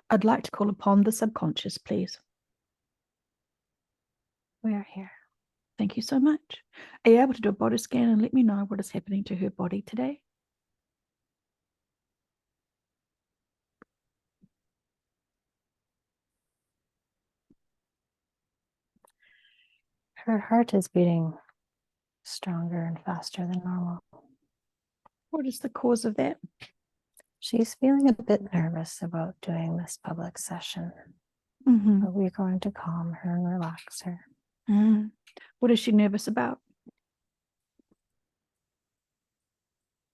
I'd like to call upon the subconscious, please. We are here. Thank you so much. Are you able to do a body scan and let me know what is happening to her body today? Her heart is beating stronger and faster than normal. What is the cause of that? She's feeling a bit nervous about doing this public session, but we're going to calm her and relax her. What is she nervous about?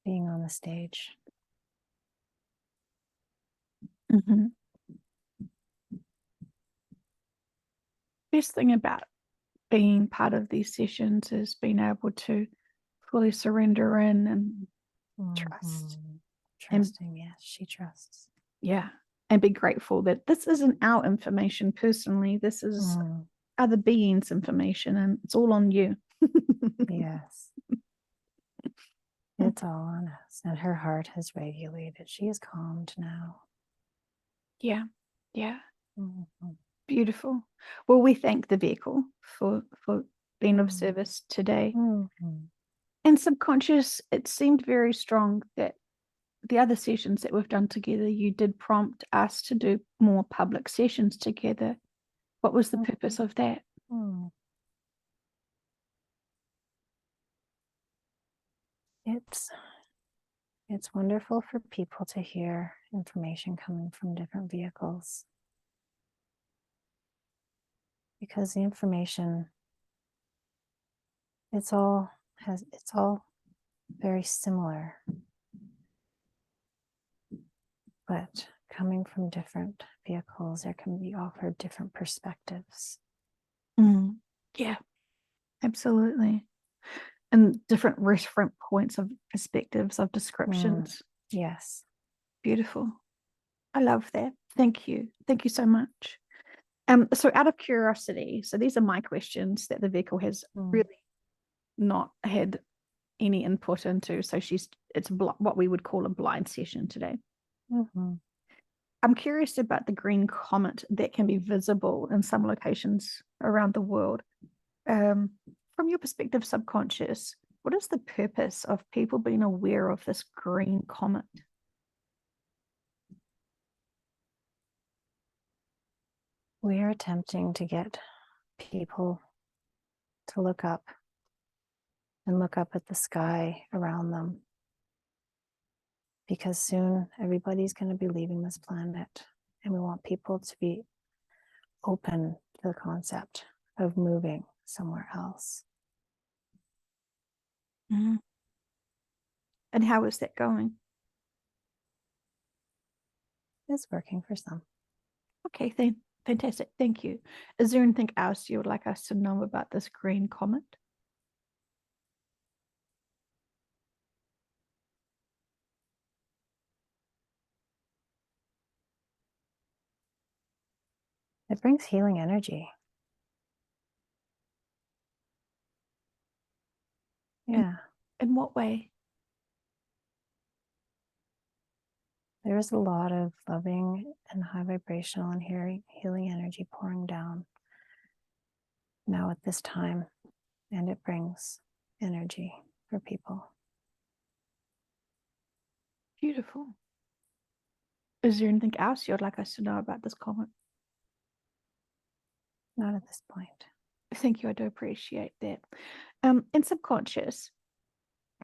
Being on the stage. Best thing about being part of these sessions is being able to fully surrender in and trust. Trusting, yes, she trusts. Yeah. And be grateful that this isn't our information personally. This is other beings' information, and it's all on you. Yes. It's all on us. And her heart has regulated. She is calmed now. Yeah. Yeah. Beautiful. Well, we thank the vehicle for being of service today. And subconscious, it seemed very strong that the other sessions that we've done together, you did prompt us to do more public sessions together. What was the purpose of that? It's wonderful for people to hear information coming from different vehicles, because the information, it's all very similar, but coming from different vehicles, there can be offered different perspectives. Yeah, absolutely. And different reference points of perspectives of descriptions. Yes. Beautiful. I love that. Thank you. Thank you so much. So out of curiosity, so these are my questions that the vehicle has really not had any input into. So it's what we would call a blind session today. I'm curious about the green comet that can be visible in some locations around the world. From your perspective, subconscious, what is the purpose of people being aware of this green comet? We are attempting to get people to look up at the sky around them, because soon everybody's going to be leaving this planet, and we want people to be open to the concept of moving somewhere else. And how is that going? It's working for some. Okay, fantastic. Thank you. Is there anything else you would like us to know about this green comet? It brings healing energy. Yeah. In what way? There is a lot of loving and high vibrational and healing energy pouring down now at this time, and it brings energy for people. Beautiful. Is there anything else you'd like us to know about this comet? Not at this point. Thank you. I do appreciate that. In subconscious,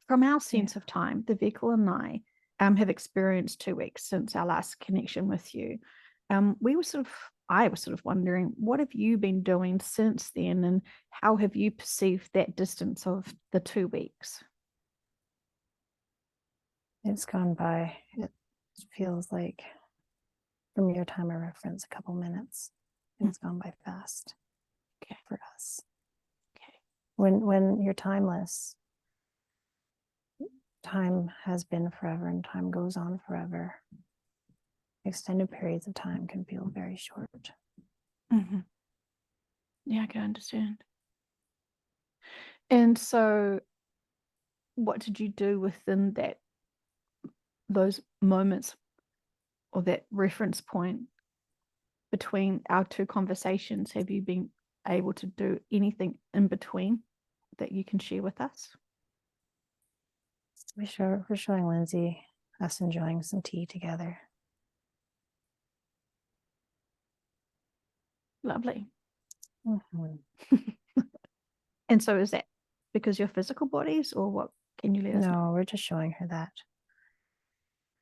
from our sense of time, the vehicle and I have experienced 2 weeks since our last connection with you. I was sort of wondering, what have you been doing since then, and how have you perceived that distance of the 2 weeks? It's gone by. It feels like, from your time of reference, a couple minutes. It's gone by fast. Okay. For us. Okay. When you're timeless, time has been forever and time goes on forever. Extended periods of time can feel very short. Yeah, I can understand. And so what did you do within those moments or that reference point between our two conversations, have you been able to do anything in between that you can share with us? We're showing Lindsay us enjoying some tea together. Lovely. Mm-hmm. And so is that because your physical bodies, or what? Can you let us know? No, we're just showing her that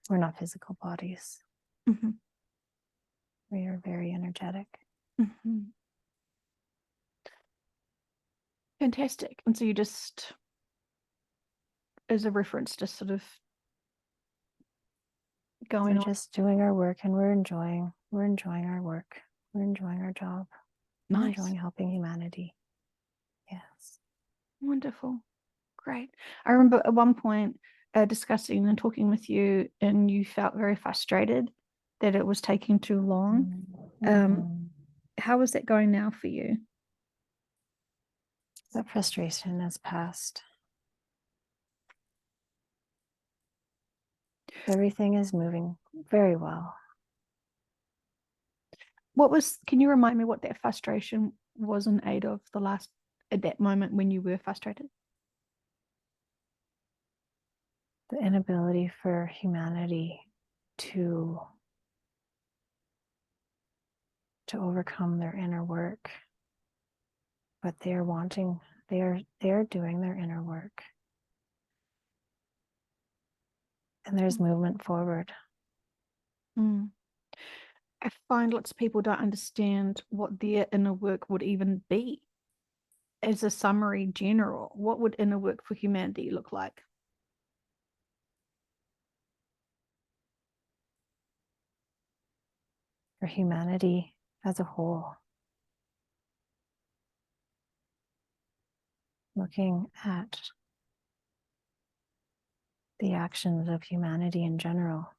we're not physical bodies. Mm-hmm. We are very energetic. Mm-hmm. Fantastic. And so you just, as a reference, just sort of going We're on. just doing our work, and we're enjoying our work. We're enjoying our job. We're Nice. enjoying helping humanity. Yes. Wonderful. Great. I remember at one point discussing and talking with you, and you felt very frustrated that it was taking too long. Mm-hmm. How is that going now for you? That frustration has passed. Everything is moving very well. Can you remind me what that frustration was in aid of at that moment when you were frustrated? The inability for humanity to overcome their inner work, but they are doing their inner work, and there's movement forward. Mm. I find lots of people don't understand what their inner work would even be. As a summary general, what would inner work for humanity look like? For humanity as a whole, looking at the actions of humanity in general,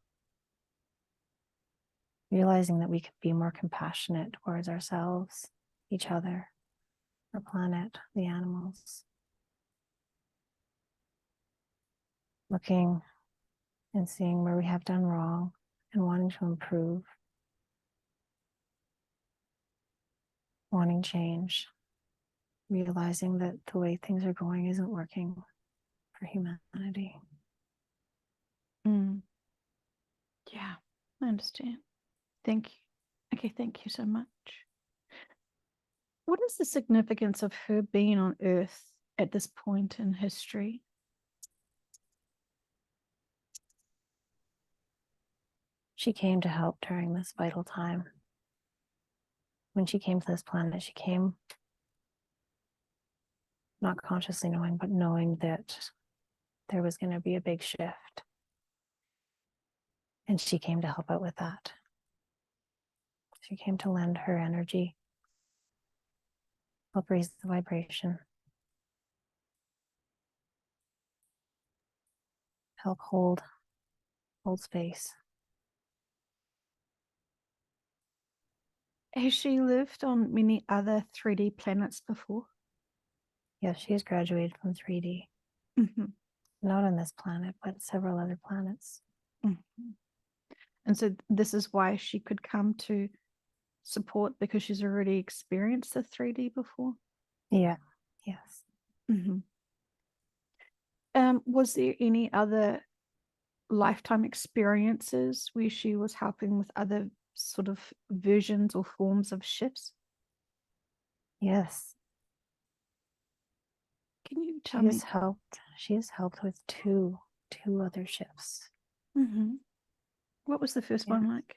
realizing that we could be more compassionate towards ourselves, each other, our planet, the animals. Looking and seeing where we have done wrong and wanting to improve, wanting change, realizing that the way things are going isn't working for humanity. Mm. Yeah, I understand. Thank you. Okay, thank you so much. What is the significance of her being on Earth at this point in history? She came to help during this vital time. When she came to this planet, she came not consciously knowing, but knowing that there was going to be a big shift. And she came to help out with that. She came to lend her energy, help raise the vibration, help hold space. Has she lived on many other 3D planets before? Yes, she has graduated from 3D, Mm-hmm. not on this planet, but several other planets. Mm-hmm. And so this is why she could come to support, because she's already experienced the 3D before. Yeah, yes. Mm-hmm. Was there any other lifetime experiences where she was helping with other sort of versions or forms of shifts? Yes, Can you tell me? she has helped with two other shifts. Mm-hmm. What was the first Yeah. one like?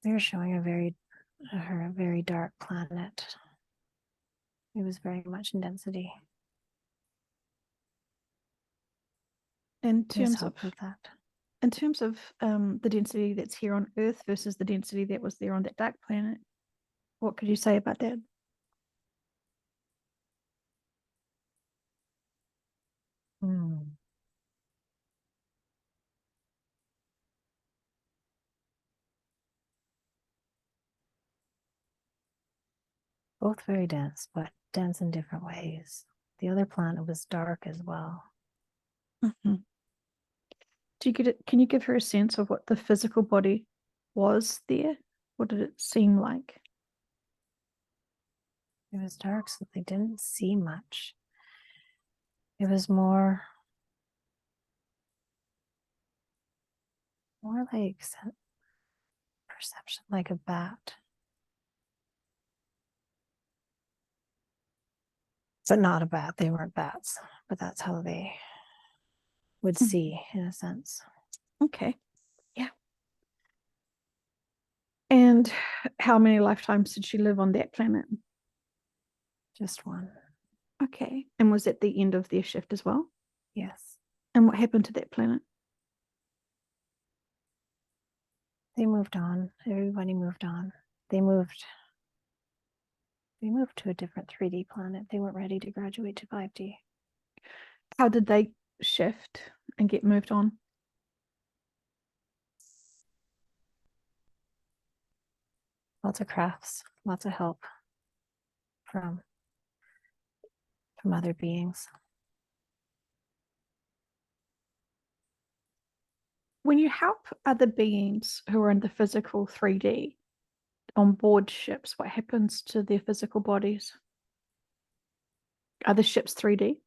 They were showing a very dark planet. It was very much in density. In Yes, terms of help with that. the density that's here on Earth versus the density that was there on that dark planet, what could you say about that? Mm. Both very dense, but dense in different ways. The other planet was dark as well. Mm-hmm. Do you get it? Can you give her a sense of what the physical body was there? What did it seem like? It was dark, so they didn't see much. It was more like perception, like a bat. But not a bat. They weren't bats, but that's how they would see, in a sense. Okay. Yeah. And how many lifetimes did she live on that planet? Just one. Okay. And was at the end of their shift as well? Yes. And what happened to that planet? They moved on. Everybody moved on. They moved to a different 3D planet. They weren't ready to graduate to 5D. How did they shift and get moved on? Lots of crafts, lots of help from other beings. When you help other beings who are in the physical 3D on board ships, what happens to their physical bodies? Are the ships 3D?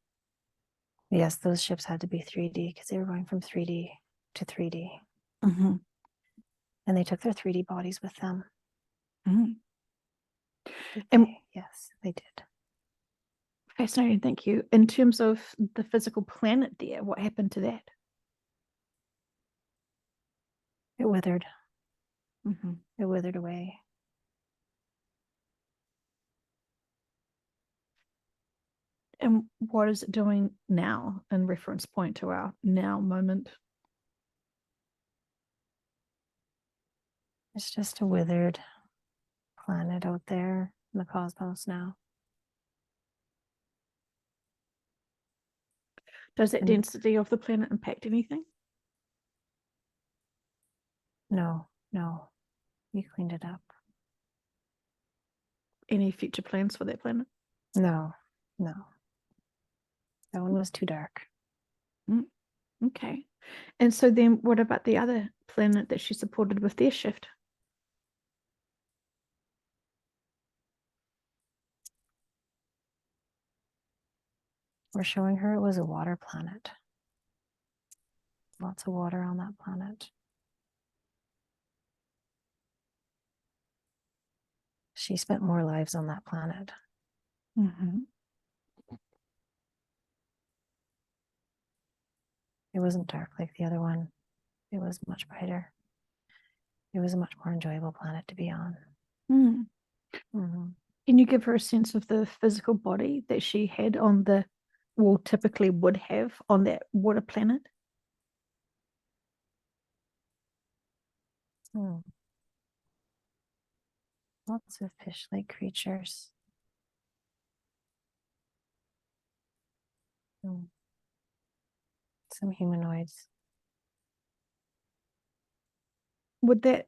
Yes, those ships had to be 3D because they were going from 3D to 3D. Mm-hmm. And they took their 3D bodies with them. And yes, they did. fascinating, thank you. In terms of the physical planet there, what happened to that? It withered. Mm-hmm. It withered away. And what is it doing now in reference point to our now moment? It's just a withered planet out there in the cosmos now. Does that density of the planet impact anything? No. We cleaned it up. Any future plans for that planet? No. That one was too dark. Okay. And so then what about the other planet that she supported with their shift? We're showing her it was a water planet. Lots of water on that planet. She spent more lives on that planet. Mm-hmm. It wasn't dark like the other one. It was much brighter. It was a much more enjoyable planet to be on. Mm-hmm. Can you give her a sense of the physical body that she had on the, well, typically would have on that water planet? Lots of fish-like creatures. Some humanoids. Would that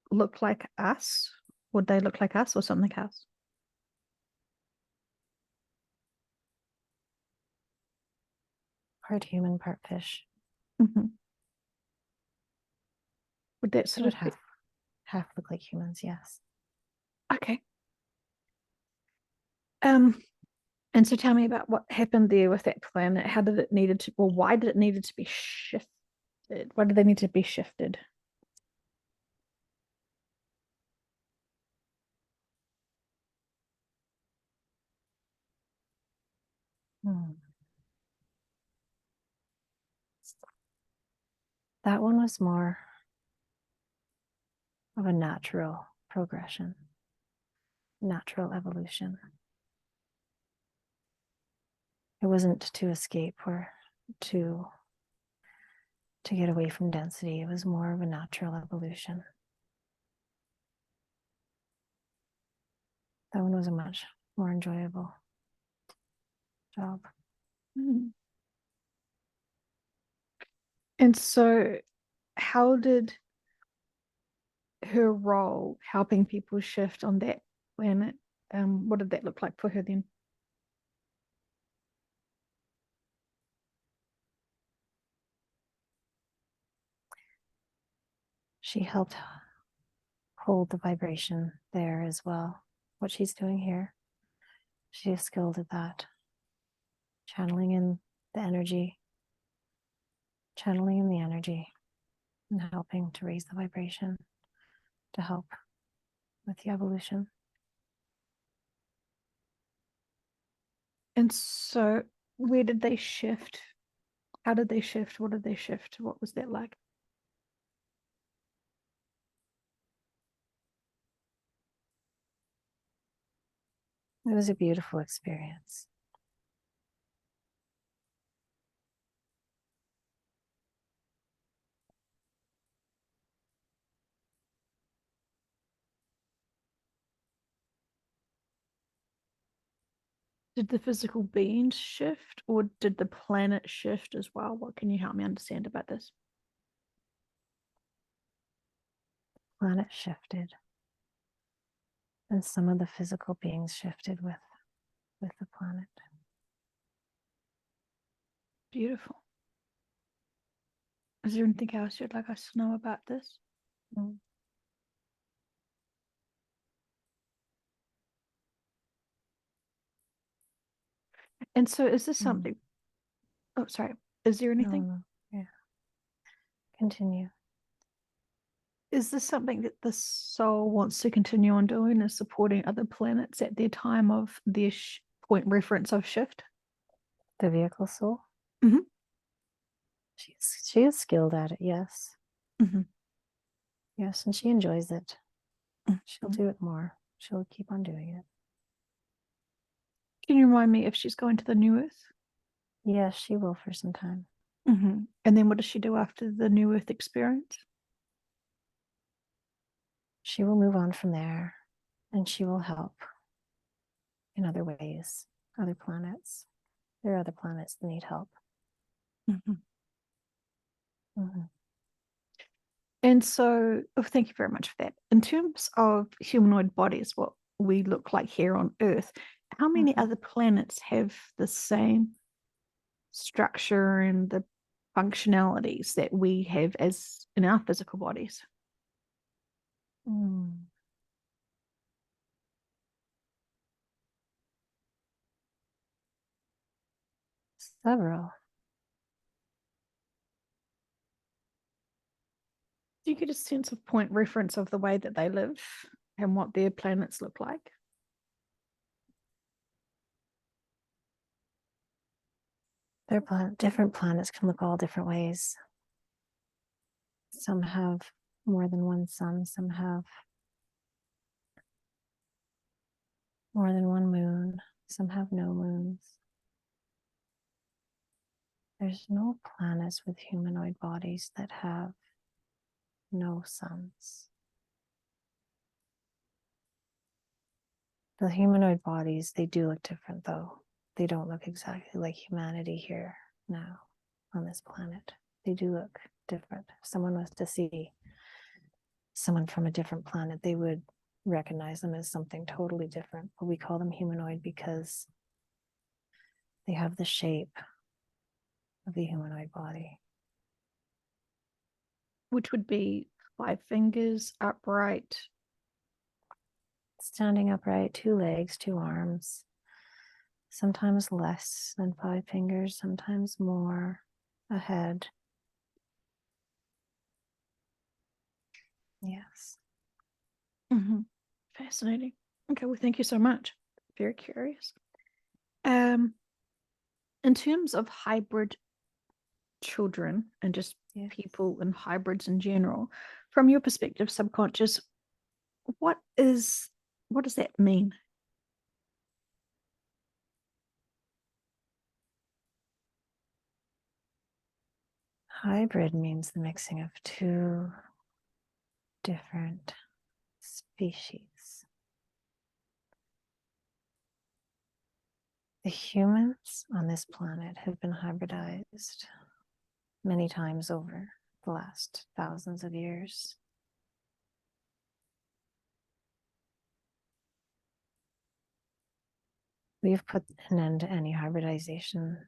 look like us? Would they look like us or something else? Part human, part fish. Mm-hmm. Would that sort of half look like humans? Yes. Okay. And so tell me about what happened there with that planet. How did it needed to, or why did it needed to be shifted? Why did they need to be shifted? That one was more of a natural progression, natural evolution. It wasn't to escape or to get away from density. It was more of a natural evolution. That one was a much more enjoyable job. And so how did her role helping people shift on that planet, what did that look like for her then? She helped hold the vibration there as well. What she's doing here, she is skilled at that. Channeling in the energy, and helping to raise the vibration to help with the evolution. And so where did they shift? How did they shift? What did they shift? What was that like? It was a beautiful experience. Did the physical beings shift or did the planet shift as well? What can you help me understand about this? Planet shifted, and some of the physical beings shifted with the planet. Beautiful. Is there anything else you'd like us to know about this? Mm. And so is this something? Oh, sorry. Is there anything? No. Yeah. Continue. Is this something that the soul wants to continue on doing, is supporting other planets at their time of their point reference of shift? The vehicle soul? Mhm. She is skilled at it, yes. Mhm. Yes, and she enjoys it. She'll Mhm. do it more. She'll keep on doing it. Can you remind me if she's going to the New Earth? Yes, she will for some time. And then what does she do after the New Earth experience? She will move on from there, and she will help in other ways, other planets. There are other planets that need help. Mhm. Mhm. And so, oh, thank you very much for that. In terms of humanoid bodies, what we look like here on Earth, how many other planets have the same structure and the functionalities that we have as in our physical bodies? Mm. Several. Do you get a sense of point reference of the way that they live and what their planets look like? Different planets can look all different ways. Some have more than one sun, some have more than one moon, some have no moons. There's no planets with humanoid bodies that have no suns. The humanoid bodies, they do look different though. They don't look exactly like humanity here now on this planet. They do look different. If someone was to see someone from a different planet, they would recognize them as something totally different. But we call them humanoid because they have the shape of the humanoid body. Which would be 5 fingers, upright. Standing upright, 2 legs, 2 arms, sometimes less than 5 fingers, sometimes more, a head. Yes. Fascinating. Okay, well, thank you so much. Very curious. In terms of hybrid children and just Yes. people and hybrids in general, from your perspective, subconscious, what does that mean? Hybrid means the mixing of 2 different species. The humans on this planet have been hybridized many times over the last thousands of years. We've put an end to any hybridization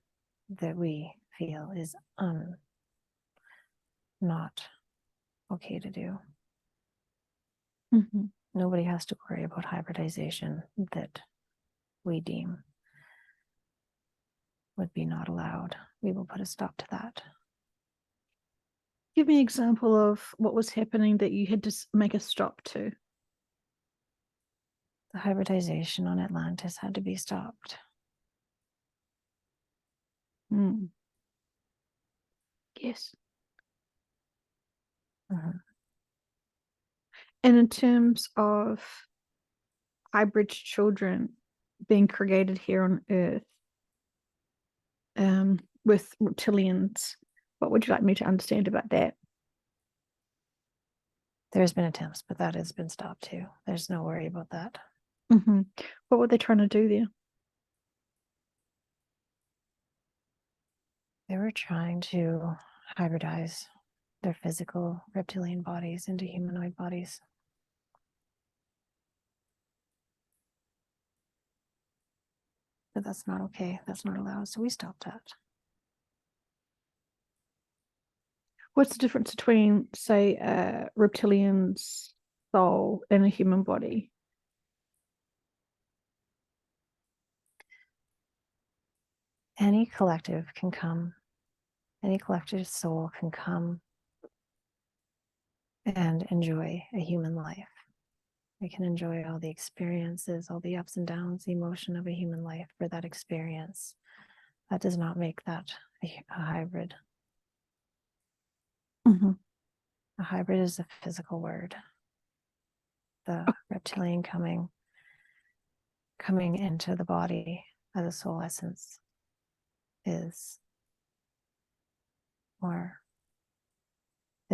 that we feel is not okay to do. Mhm. Nobody has to worry about hybridization that we deem would be not allowed. We will put a stop to that. Give me an example of what was happening that you had to make a stop to. The hybridization on Atlantis had to be stopped. Yes. Mhm. And in terms of hybrid children being created here on Earth, with reptilians, what would you like me to understand about that? There's been attempts, but that has been stopped too. There's no worry about that. What were they trying to do there? They were trying to hybridize their physical reptilian bodies into humanoid bodies. But that's not okay. That's not allowed. So we stopped that. What's the difference between, say, a reptilian's soul and a human body? Any collective can come, any collective soul can come and enjoy a human life. They can enjoy all the experiences, all the ups and downs, the emotion of a human life for that experience. That does not make that a hybrid. A hybrid is a physical word. The reptilian coming into the body as a soul essence is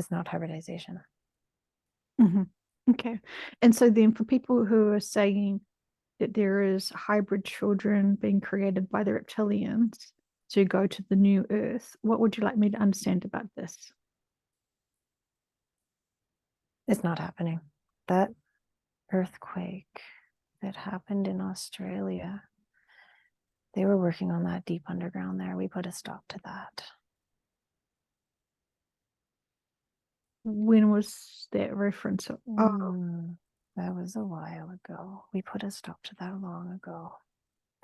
not hybridization. Okay. And so then for people who are saying that there is hybrid children being created by the reptilians to go to the new Earth, what would you like me to understand about this? It's not happening. That earthquake that happened in Australia, they were working on that deep underground there. We put a stop to that. When was that reference? That was a while ago. We put a stop to that long ago.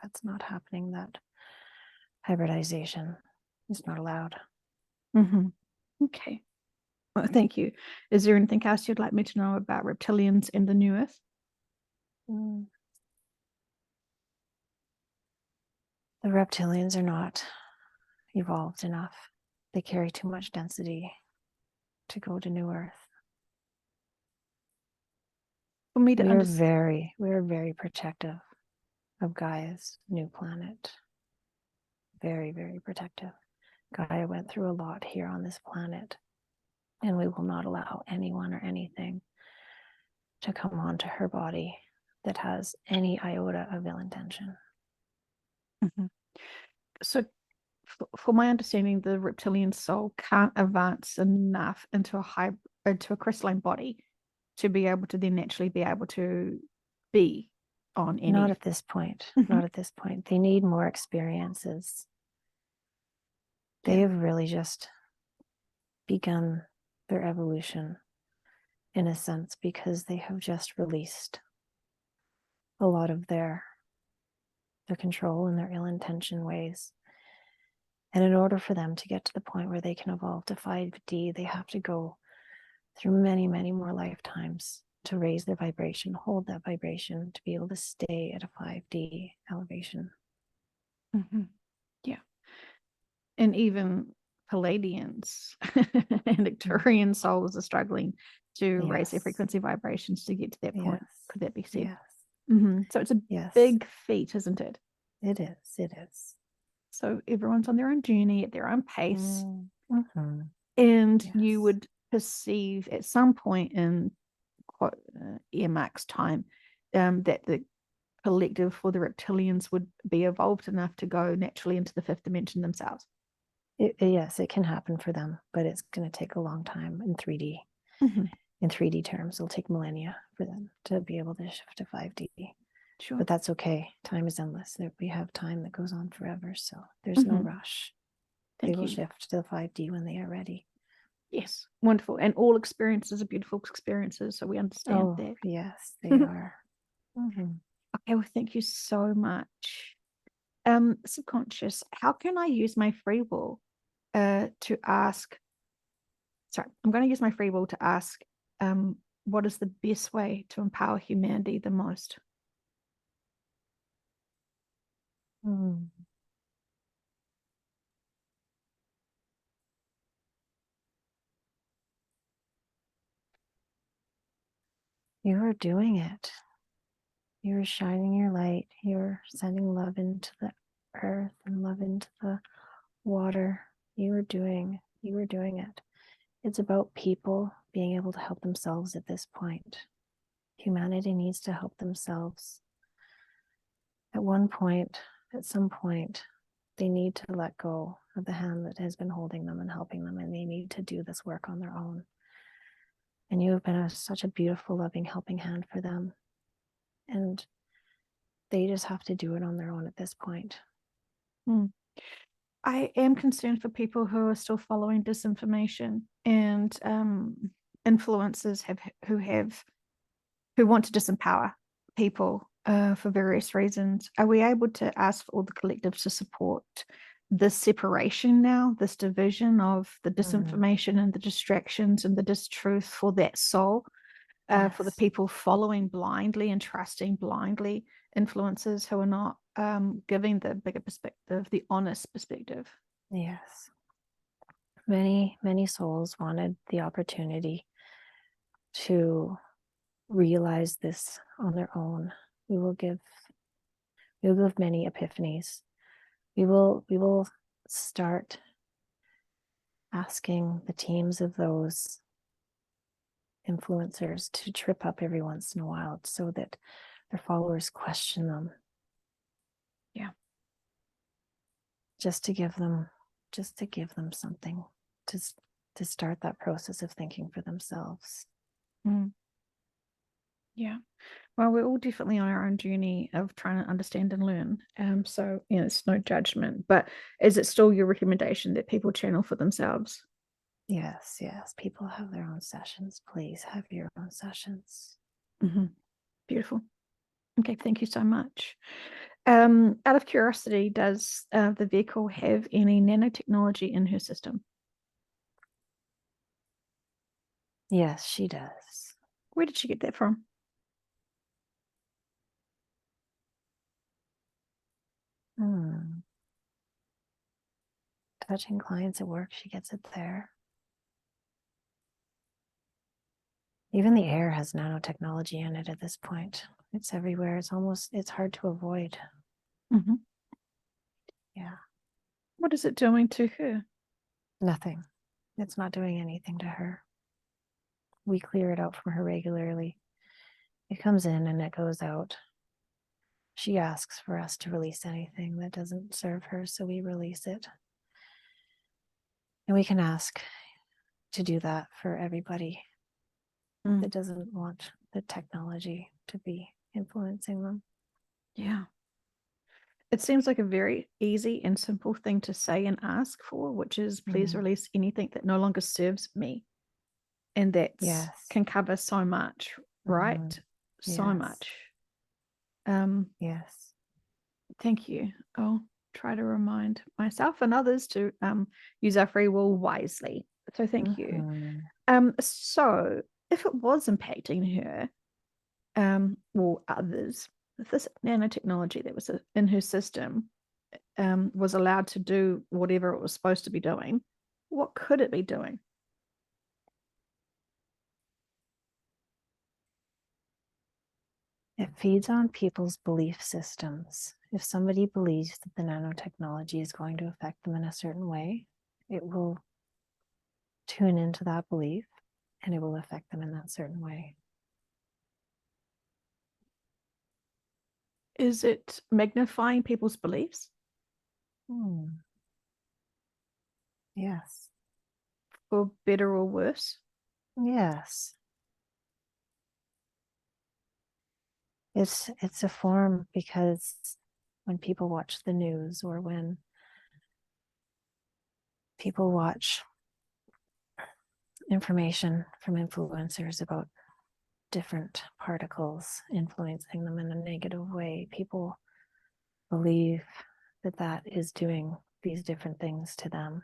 That's not happening. That hybridization is not allowed. Okay. Well, thank you. Is there anything else you'd like me to know about reptilians and the new Earth? The reptilians are not evolved enough. They carry too much density to go to New Earth. For me to we are very protective of Gaia's new planet. Very, very protective. Gaia went through a lot here on this planet, and we will not allow anyone or anything to come onto her body that has any iota of ill intention. So for my understanding, the reptilian soul can't advance enough into a crystalline body to be able to then naturally be able to be on any. Not at this point. Not at this point. They need more experiences. They have really just begun their evolution, in a sense, because they have just released a lot of their control and their ill-intention ways. And in order for them to get to the point where they can evolve to 5D, they have to go through many, many more lifetimes to raise their vibration, hold that vibration, to be able to stay at a 5D elevation. Yeah. And even Palladians and Arcturian souls are struggling to raise their frequency vibrations to get to that point. Could that be said? So it's a big feat, isn't it? It is. So everyone's on their own journey at their own pace. And you would perceive at some point in earmarks time that the collective for the reptilians would be evolved enough to go naturally into the fifth dimension themselves. Yes, it can happen for them, but it's going to take a long time in 3D. In 3D terms, it'll take millennia for them to be able to shift to 5D. Sure. But that's okay. Time is endless. We have time that goes on forever, so there's no rush. They will shift to the 5D when they are ready. Yes, wonderful. And all experiences are beautiful experiences, so we understand Oh, that. yes, they are. Mhm. Okay, well, thank you so much. Subconscious, how can I use my free will to ask? Sorry, I'm going to use my free will to ask, what is the best way to empower humanity the most? Mm. You are doing it. You're shining your light. You're sending love into the earth and love into the water. You are doing it. It's about people being able to help themselves at this point. Humanity needs to help themselves. At one point, at some point, they need to let go of the hand that has been holding them and helping them, and they need to do this work on their own. And you have been such a beautiful, loving, helping hand for them. And they just have to do it on their own at this point. Hmm. I am concerned for people who are still following disinformation and influencers who want to disempower people for various reasons. Are we able to ask for all the collectives to support this separation now, this division of the disinformation and the distractions and the distruth for that soul, for the Yes. people following blindly and trusting blindly influencers who are not giving the bigger perspective, the honest perspective? Yes. Many souls wanted the opportunity to realize this on their own. We will give many epiphanies. We will start asking the teams of those influencers to trip up every once in a while so that their followers question them. Yeah. Just to give them something to start that process of thinking for themselves. Mm. Yeah. Well, we're all definitely on our own journey of trying to understand and learn. So it's no judgment. But is it still your recommendation that people channel for themselves? Yes, people have their own sessions. Please have your own sessions. Mm-hmm. Beautiful. Okay, thank you so much. Out of curiosity, does the vehicle have any nanotechnology in her system? Yes, she does. Where did she get that from? Touching clients at work, she gets it there. Even the air has nanotechnology in it at this point. It's everywhere. It's hard to avoid. Mm-hmm. Yeah. What is it doing to her? Nothing. It's not doing anything to her. We clear it out from her regularly. It comes in and it goes out. She asks for us to release anything that doesn't serve her, so we release it. And we can ask to do that for everybody that doesn't want the technology to be influencing them. Yeah. It seems like a very easy and simple thing to say and ask for, which is please release anything that no longer serves me. And that can cover so much, right? So much. Yes. Thank you. I'll try to remind myself and others to use our free will wisely. So thank you. So if it was impacting her, or others, if this nanotechnology that was in her system was allowed to do whatever it was supposed to be doing, what could it be doing? It feeds on people's belief systems. If somebody believes that the nanotechnology is going to affect them in a certain way, it will tune into that belief and it will affect them in that certain way. Is it magnifying people's beliefs? Yes. For better or worse? Yes. It's a form, because when people watch the news or when people watch information from influencers about different particles influencing them in a negative way, people believe that that is doing these different things to them.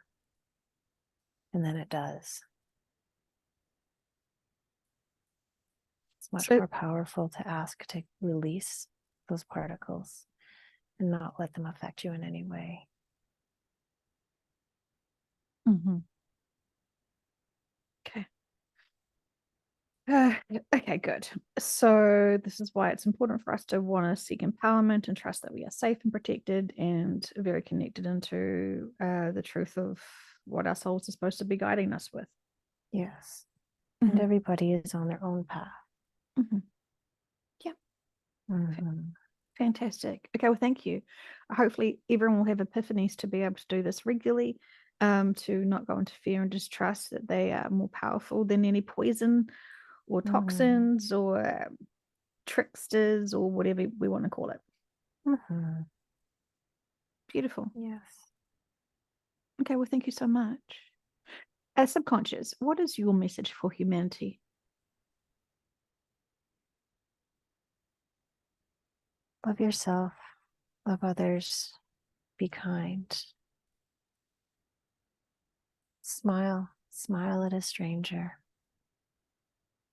And then it does. It's much more powerful to ask to release those particles and not let them affect you in any way. Okay. Okay, good. So this is why it's important for us to want to seek empowerment and trust that we are safe and protected and very connected into the truth of what our souls are supposed to be guiding us with. Yes. And everybody is on their own path. Yeah. Mm-hmm. Fantastic. Okay, well, thank you. Hopefully everyone will have epiphanies to be able to do this regularly, to not go into fear and just trust that they are more powerful than any poison or toxins or tricksters or whatever we want to call it. Beautiful. Yes. Okay, well, thank you so much. As subconscious, what is your message for humanity? Love yourself, love others, be kind. Smile at a stranger.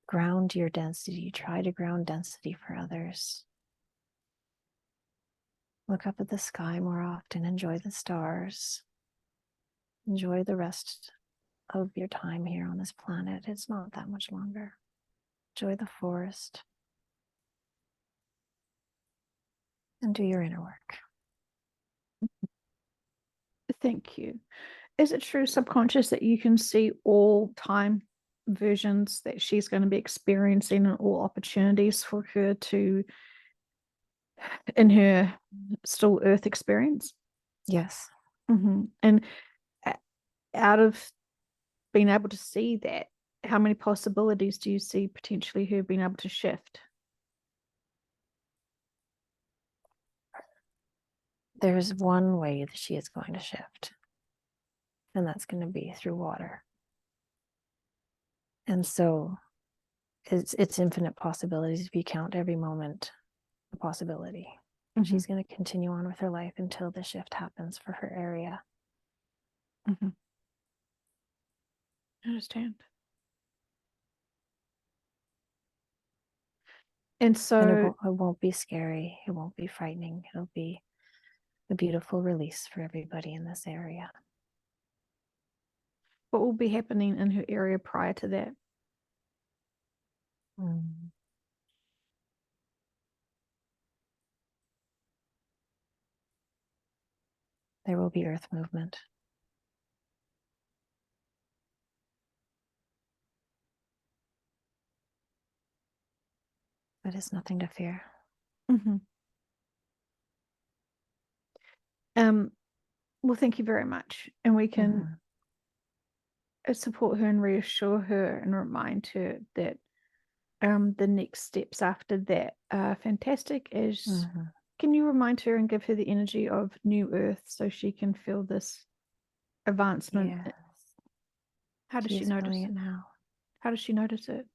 Ground your density, try to ground density for others. Look up at the sky more often, enjoy the stars. Enjoy the rest of your time here on this planet. It's not that much longer. Enjoy the forest. And do your inner work. Thank you. Is it true, subconscious, that you can see all time versions that she's going to be experiencing and all opportunities for her to, in her still Earth experience? Yes. And out of being able to see that, how many possibilities do you see potentially her being able to shift? There's one way that she is going to shift, and that's going to be through water. And so it's infinite possibilities if you count every moment a possibility. She's going to continue on with her life until the shift happens for her area. I understand. And so it won't be scary. It won't be frightening. It'll be a beautiful release for everybody in this area. what will be happening in her area prior to that? There will be earth movement. But it's nothing to fear. Well, thank you very much. And we can support her and reassure her and remind her that the next steps after that are fantastic. As can you remind her and give her the energy of new earth so she can feel this advancement? Yes. How does she notice it now? How does she notice it?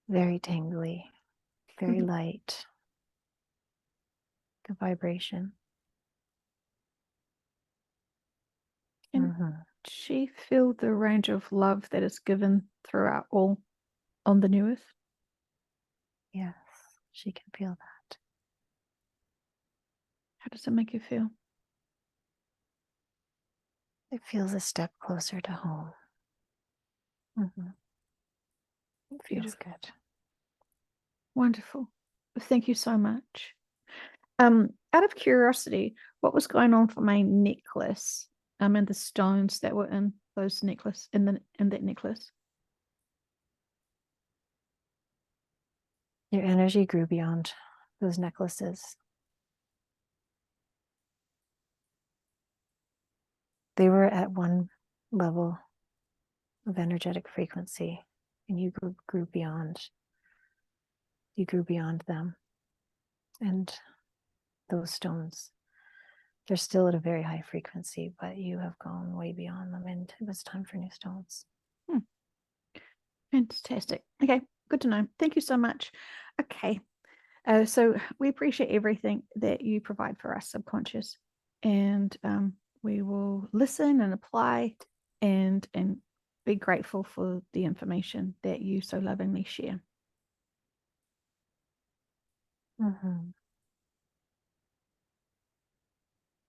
Very tingly, very light. The vibration. Can she feel the range of love that is given throughout all on the new earth? Yes, she can feel that. How does it make you feel? It feels a step closer to home. It feels good. Wonderful. Thank you so much. Out of curiosity, what was going on for my necklace? And the stones that were in those necklace in that necklace. Your energy grew beyond those necklaces. They were at one level of energetic frequency, and you grew beyond. You grew beyond them. And those stones, they're still at a very high frequency, but you have gone way beyond them, and it was time for new stones. Fantastic. Okay, good to know. Thank you so much. Okay, so we appreciate everything that you provide for us, subconscious, and we will listen and apply and be grateful for the information that you so lovingly share. Mhm.